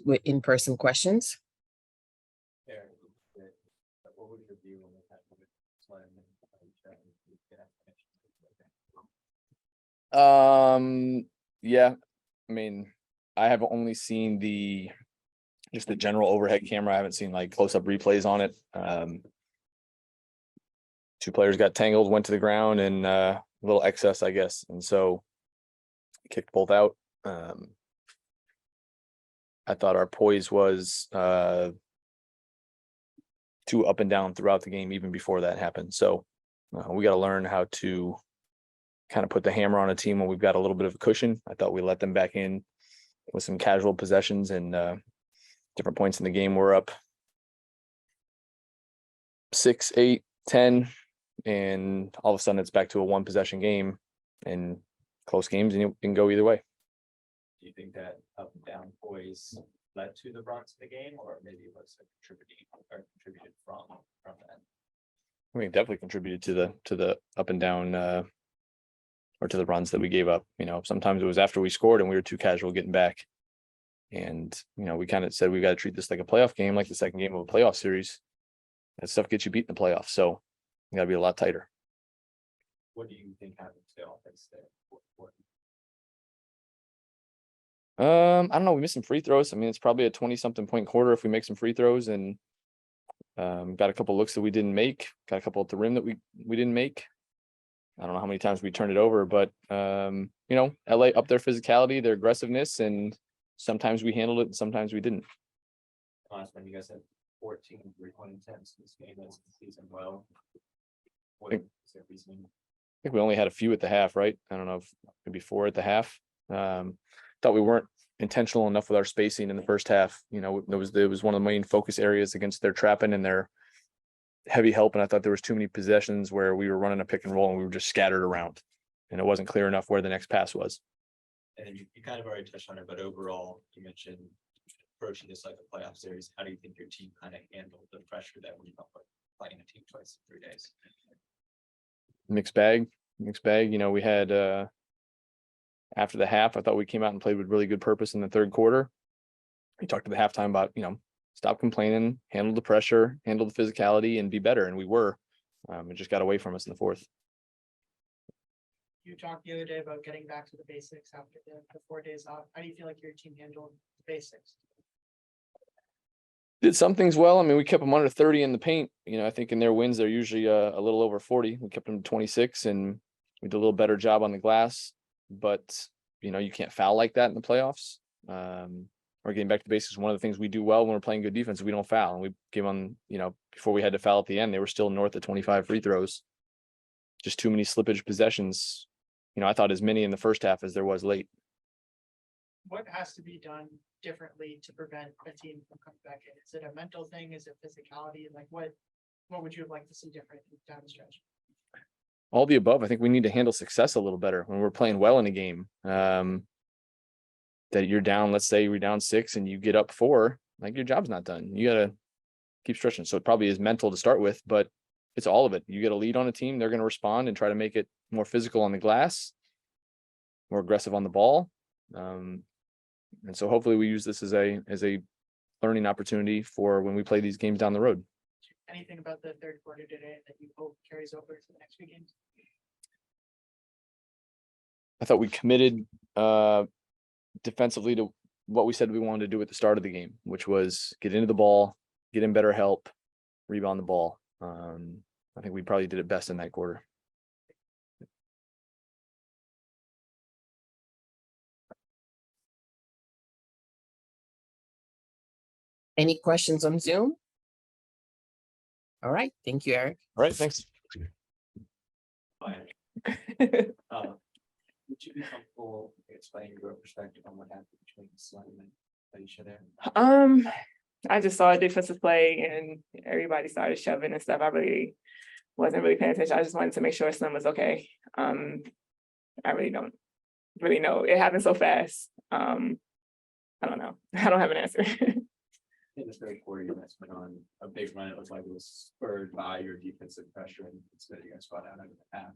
with in-person questions. What was your view on that? Yeah, I mean, I have only seen just the general overhead camera. I haven't seen like close-up replays on it. Two players got tangled, went to the ground, and a little excess, I guess, and so kicked both out. I thought our poise was too up and down throughout the game, even before that happened. So we got to learn how to kind of put the hammer on a team when we've got a little bit of a cushion. I thought we let them back in with some casual possessions, and different points in the game we're up 6, 8, 10, and all of a sudden it's back to a one possession game and close games, and it can go either way. Do you think that up and down poise led to the runs of the game, or maybe it was contributed from that? I mean, it definitely contributed to the up and down or to the runs that we gave up. You know, sometimes it was after we scored and we were too casual getting back. And, you know, we kind of said we got to treat this like a playoff game, like the second game of a playoff series. That stuff gets you beat in the playoffs. So you got to be a lot tighter. What do you think happened to the offense there? I don't know. We missed some free throws. I mean, it's probably a 20-something point quarter if we make some free throws, and got a couple looks that we didn't make, got a couple at the rim that we didn't make. I don't know how many times we turned it over, but you know, LA up their physicality, their aggressiveness, and sometimes we handled it and sometimes we didn't. Last time you guys had 14 3-point attempts in this game as the season. Well, I think we only had a few at the half, right? I don't know if maybe 4 at the half. Thought we weren't intentional enough with our spacing in the first half. You know, it was one of the main focus areas against their trapping and their heavy help. And I thought there was too many possessions where we were running a pick and roll and we were just scattered around, and it wasn't clear enough where the next pass was. And you kind of already touched on it, but overall, you mentioned approaching this like a playoff series. How do you think your team kind of handled the pressure that we're playing a team twice in 3 days? Mixed bag. You know, we had after the half, I thought we came out and played with really good purpose in the third quarter. We talked at the halftime about, you know, stop complaining, handle the pressure, handle the physicality, and be better. And we were. It just got away from us in the fourth. You talked the other day about getting back to the basics after the 4 days off. How do you feel like your team handled the basics? Did some things well. I mean, we kept them under 30 in the paint. You know, I think in their wins, they're usually a little over 40. We kept them to 26, and we did a little better job on the glass. But, you know, you can't foul like that in the playoffs. Or getting back to basics, one of the things we do well when we're playing good defense, we don't foul. And we gave them, you know, before we had to foul at the end, they were still north of 25 free throws. Just too many slippage possessions. You know, I thought as many in the first half as there was late. What has to be done differently to prevent a team from coming back in? Is it a mental thing? Is it physicality? Like what would you have liked to see different down the stretch? All the above. I think we need to handle success a little better when we're playing well in a game. That you're down, let's say we're down 6 and you get up 4, like your job's not done. You got to keep stretching. So it probably is mental to start with, but it's all of it. You get a lead on a team, they're going to respond and try to make it more physical on the glass, more aggressive on the ball. And so hopefully we use this as a learning opportunity for when we play these games down the road. Anything about the third quarter today that you hope carries over to the next few games? I thought we committed defensively to what we said we wanted to do at the start of the game, which was get into the ball, get in better help, rebound the ball. I think we probably did it best in that quarter. Any questions on Zoom? All right. Thank you, Eric. All right. Thanks. Would you be comfortable explaining your perspective on what happened between Slim and Alicia there? I just saw a defensive play and everybody started shoving and stuff. I really wasn't really paying attention. I just wanted to make sure Slim was okay. I really don't really know. It happened so fast. I don't know. I don't have an answer. In the third quarter, you guys went on a big run. It looked like it was spurred by your defensive pressure, and instead you guys got out of the half.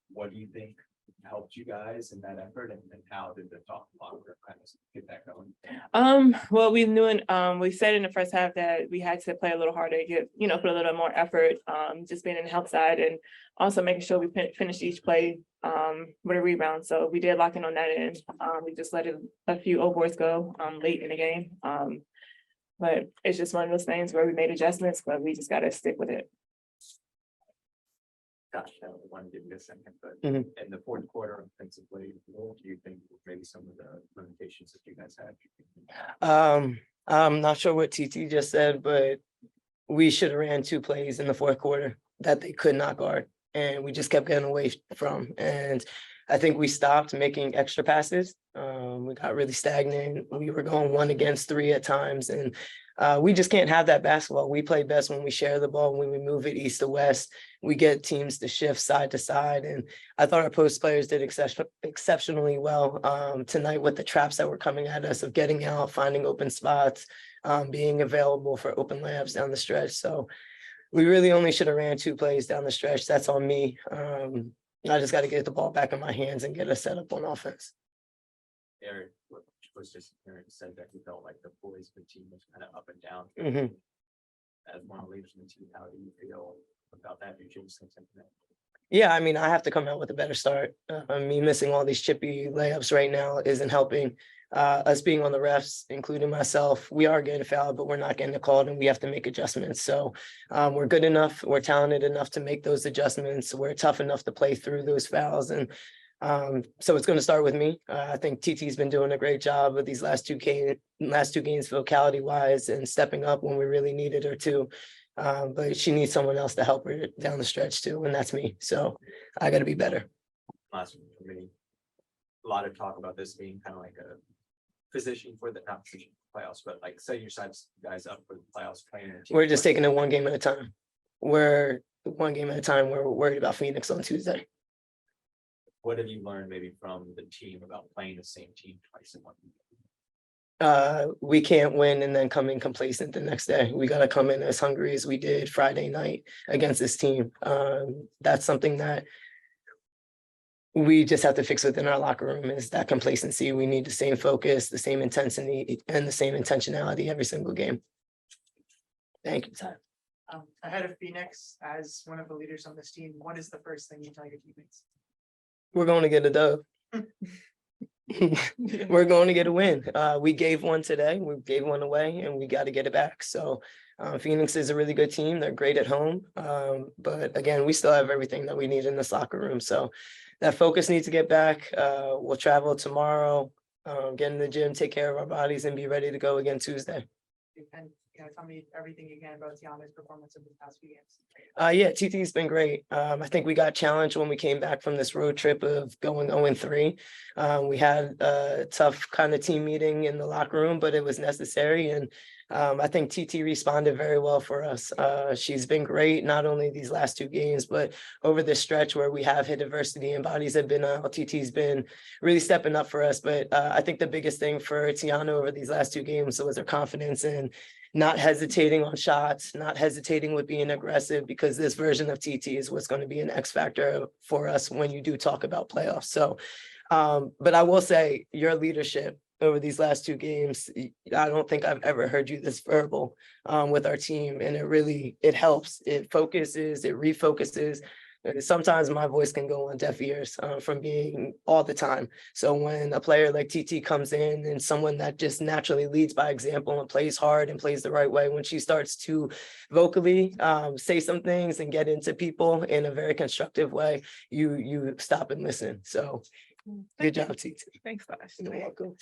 What do you think helped you guys in that effort, and how did the talk longer kind of get that going? Well, we knew, we said in the first half that we had to play a little harder, put a little more effort, just being in the help side and also making sure we finish each play, with a rebound. So we did lock in on that end. We just let a few old boys go, late in the game. But it's just one of those things where we made adjustments, but we just gotta stick with it. Gosh, I wanted to give you a second, but Mhm. in the fourth quarter offensively, what do you think maybe some of the limitations that you guys had? I'm not sure what TT just said, but we should have ran 2 plays in the fourth quarter that they could not guard, and we just kept getting away from. And I think we stopped making extra passes. We got really stagnant. We were going 1 against 3 at times, and we just can't have that basketball. We play best when we share the ball, when we move it east to west. We get teams to shift side to side, and I thought our post players did exceptionally well tonight with the traps that were coming at us of getting out, finding open spots, being available for open layups down the stretch. So we really only should have ran 2 plays down the stretch. That's on me. I just got to get the ball back in my hands and get us set up on offense. Eric was just Eric said that he felt like the boys' team was kind of up and down. Mhm. As one of the leaders in the team, how do you feel about that? Do you change something? Yeah, I mean, I have to come out with a better start. Me missing all these chippy layups right now isn't helping. Us being on the refs, including myself, we are getting fouled, but we're not getting called, and we have to make adjustments. So we're good enough, we're talented enough to make those adjustments. We're tough enough to play through those fouls, and so it's going to start with me. I think TT's been doing a great job with these last two games vocality wise and stepping up when we really needed her to. But she needs someone else to help her down the stretch too, and that's me. So I got to be better. Last one for me. A lot of talk about this being kind of like a position for the not position for playoffs, but like setting your guys up for the playoffs. Playing a team We're just fight. taking it one game at a time. We're one game at a time. We're worried about Phoenix on Tuesday. What have you learned maybe from the team about playing the same team twice in one week? We can't win and then come in complacent the next day. We got to come in as hungry as we did Friday night against this team. That's something that we just have to fix within our locker room, is that complacency. We need the same focus, the same intensity, and the same intentionality every single game. Thank you, Ty. Ahead of Phoenix, as one of the leaders on this team, what is the first thing you tell your teammates? We're going to get a dub. We're going to get a win. We gave one today. We gave one away, and we got to get it back. So Phoenix is a really good team. They're great at home. But again, we still have everything that we need in the locker room. So that focus needs to get back. We'll travel tomorrow, get in the gym, take care of our bodies, and be ready to go again Tuesday. And tell me everything again about Tiana's performance in the past few games. Yeah, TT's been great. I think we got challenged when we came back from this road trip of going 0-3. We had a tough kind of team meeting in the locker room, but it was necessary. And I think TT responded very well for us. She's been great, not only these last 2 games, but over this stretch where we have hit adversity and bodies have been out. TT's been really stepping up for us. But I think the biggest thing for Tiana over these last 2 games was her confidence and not hesitating on shots, not hesitating with being aggressive, because this version of TT is what's going to be an X factor for us when you do talk about playoffs. So, but I will say your leadership over these last 2 games, I don't think I've ever heard you this verbal with our team. And it helps. It focuses, it refocuses. Sometimes my voice can go on deaf ears from being all the time. So when a player like TT comes in and someone that just naturally leads by example and plays hard and plays the right way, when she starts to vocally say some things and get into people in a very constructive way, you stop and listen. So good job, TT. Thanks, Josh. You're welcome.